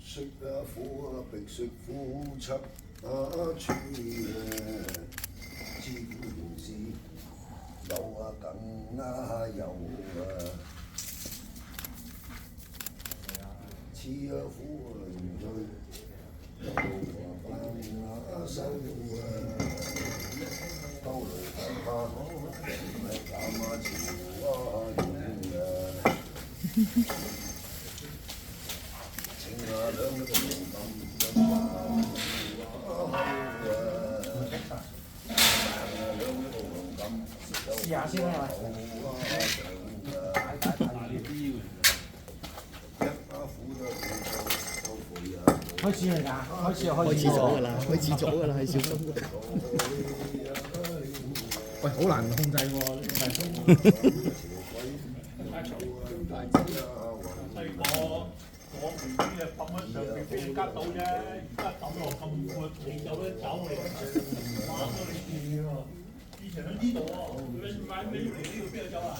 食苦啊，逼食苦七處知苦便是有更有吃苦原罪，有飯收兜路花減潮遠試下先啦，開始嚟㗎，開始咗㗎啦，係小心。喂，好難控制喎，我唔知啊，抌喺上邊俾人吉到啫，而家抌落咁闊，你走得走嚟，玩到你住喎。以前喺呢度喎，你買咩嚟呢度邊度走啊？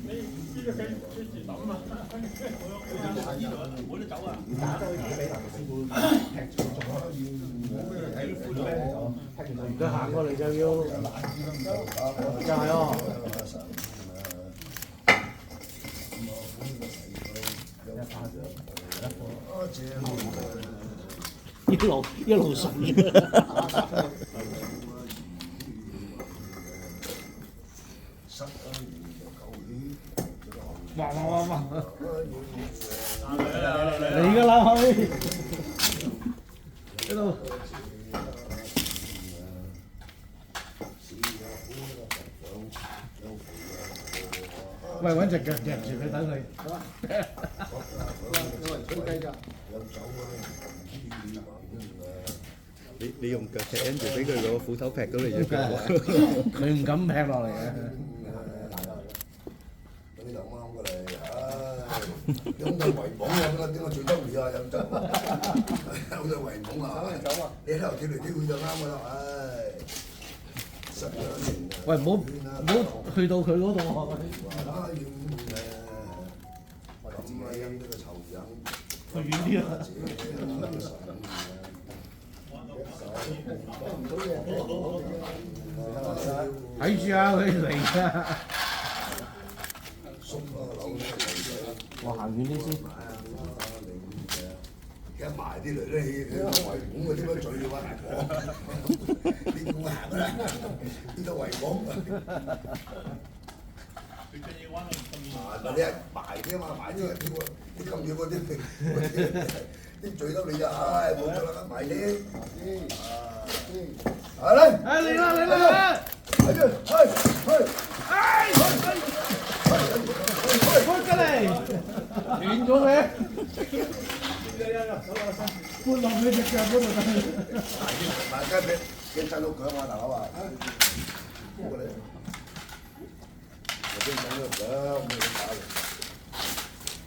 你呢個跟住抌啊！我呢度冇得走啊！打多啲俾林師傅踢住咗，睇副咗咩咗？佢行過嚟就要，就係喎。一路順嘅。哇！嚟㗎啦，可以。呢度。喂，揾隻腳夾住佢等佢。吹雞㗎。你用腳踢 Andrew 俾佢攞斧頭劈到你隻腳，佢唔敢劈落嚟嘅。你就啱過嚟，唉，飲到圍網啊！點解最中意啊？飲酒，飲到圍網啊！你喺度跳嚟跳去就啱㗎啦，唉，實在。喂，唔好去到佢嗰度啊！去遠啲啦。睇住啊！佢嚟㗎。我行遠啲先。一埋啲嚟咧，佢圍網嗰啲乜嘴嘅話，大哥，你點行㗎啦？呢度圍網。你一埋啲嘛，埋啲啲咁遠嗰啲醉得你就唉冇咗啦，埋啲。係嚟！嚟啦！係住，開緊嚟！斷咗嘅。搬落你隻腳嗰度得。大家俾震到腳啊，大佬啊！過嚟。邊整個腳咁樣打嚟？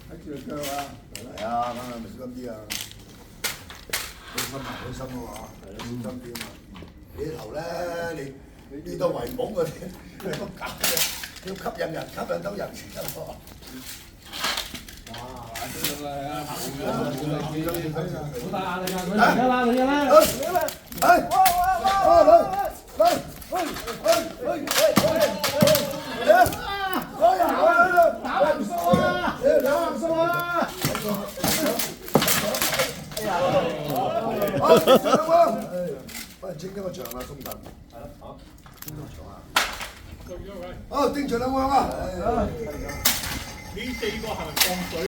喺住腳啊！係啊，啱啱咪小心啲啊！開心啊，開心啊嘛！係咯，小心啲啊嘛！你頭咧，你呢度圍網嗰啲，你都夾嘅，要吸引人，吸引到人先得喎。哇！呢個係啊，好大壓力啊！佢嚟㗎啦！打橫掃啊！喂，整咗個場啊，宋騰。係咯，好。整個場啊。哦，定場兩鑊啊！呢4個係咪放水？